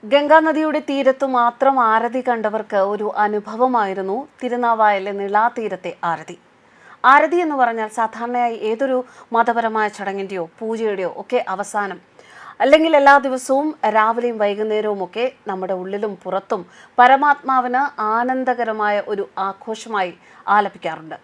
ഗംഗാനദിയുടെ തീരത്തു മാത്രം ആരതി കണ്ടവർക്ക് ഒരു അനുഭവമായിരുന്നു തിരുനാവായയിലെ നിളാതീരത്തെ ആരതി. ആരതി എന്ന് പറഞ്ഞാൽ സാധാരണയായി ഏതൊരു മതപരമായ ചടങ്ങിൻ്റെയോ പൂജയുടെയോ ഒക്കെ അവസാനം, അല്ലെങ്കിൽ എല്ലാ ദിവസവും രാവിലെയും വൈകുന്നേരവും ഒക്കെ നമ്മുടെ ഉള്ളിലും പുറത്തും പരമാത്മാവിന് ആനന്ദകരമായ ഒരു ആഘോഷമായി ആലപിക്കാറുണ്ട്.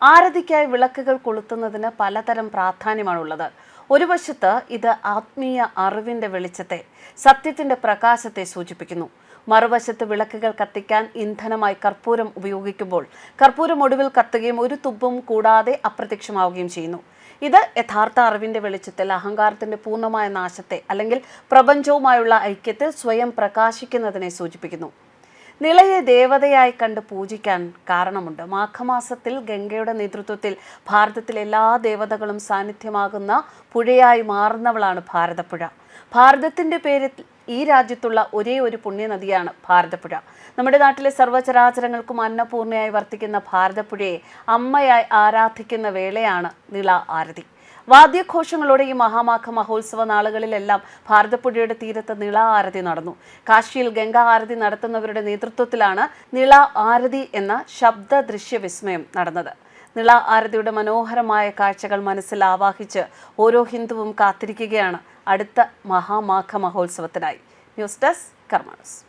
ആരതിക്കായി വിളക്കുകൾ കൊളുത്തുന്നതിന് പലതരം പ്രാധാന്യമാണുള്ളത്. ഒരു വശത്ത് ഇത് ആത്മീയ അറിവിൻ്റെ വെളിച്ചത്തെ, സത്യത്തിൻ്റെ പ്രകാശത്തെ സൂചിപ്പിക്കുന്നു. മറുവശത്ത് വിളക്കുകൾ കത്തിക്കാൻ ഇന്ധനമായി കർപ്പൂരം ഉപയോഗിക്കുമ്പോൾ കർപ്പൂരം ഒടുവിൽ കത്തുകയും ഒരു തുമ്പും കൂടാതെ അപ്രത്യക്ഷമാവുകയും ചെയ്യുന്നു. ഇത് യഥാർത്ഥ അറിവിൻ്റെ വെളിച്ചത്തിൽ അഹങ്കാരത്തിൻ്റെ പൂർണ്ണമായ നാശത്തെ, അല്ലെങ്കിൽ പ്രപഞ്ചവുമായുള്ള ഐക്യത്തിൽ സ്വയം പ്രകാശിക്കുന്നതിനെ സൂചിപ്പിക്കുന്നു. നിളയെ ദേവതയായി കണ്ട് പൂജിക്കാൻ കാരണമുണ്ട്. മാഘമാസത്തിൽ ഗംഗയുടെ നേതൃത്വത്തിൽ ഭാരതത്തിലെ എല്ലാ ദേവതകളും സാന്നിധ്യമാകുന്ന പുഴയായി മാറുന്നവളാണ് ഭാരതപ്പുഴ. ഭാരതത്തിൻ്റെ പേരിൽ ഈ രാജ്യത്തുള്ള ഒരേ ഒരു പുണ്യനദിയാണ് ഭാരതപ്പുഴ. നമ്മുടെ നാട്ടിലെ സർവ്വചരാചരങ്ങൾക്കും അന്നപൂർണയായി വർത്തിക്കുന്ന ഭാരതപ്പുഴയെ അമ്മയായി ആരാധിക്കുന്ന വേളയാണ് നിള ആരതി. വാദ്യഘോഷങ്ങളോടെ ഈ മഹാമാഘ മഹോത്സവ നാളുകളിലെല്ലാം ഭാരതപ്പുഴയുടെ തീരത്ത് നിള ആരതി നടന്നു. കാശിയിൽ ഗംഗാ ആരതി നടത്തുന്നവരുടെ നേതൃത്വത്തിലാണ് നിള ആരതി എന്ന ശബ്ദ ദൃശ്യ വിസ്മയം നടന്നത്. നിള ആരതിയുടെ മനോഹരമായ കാഴ്ചകൾ മനസ്സിൽ ആവാഹിച്ച് ഓരോ ഹിന്ദുവും കാത്തിരിക്കുകയാണ് അടുത്ത മഹാമാഘ മഹോത്സവത്തിനായി. ന്യൂസ് ഡെസ്ക് കർമ്മ ന്യൂസ്.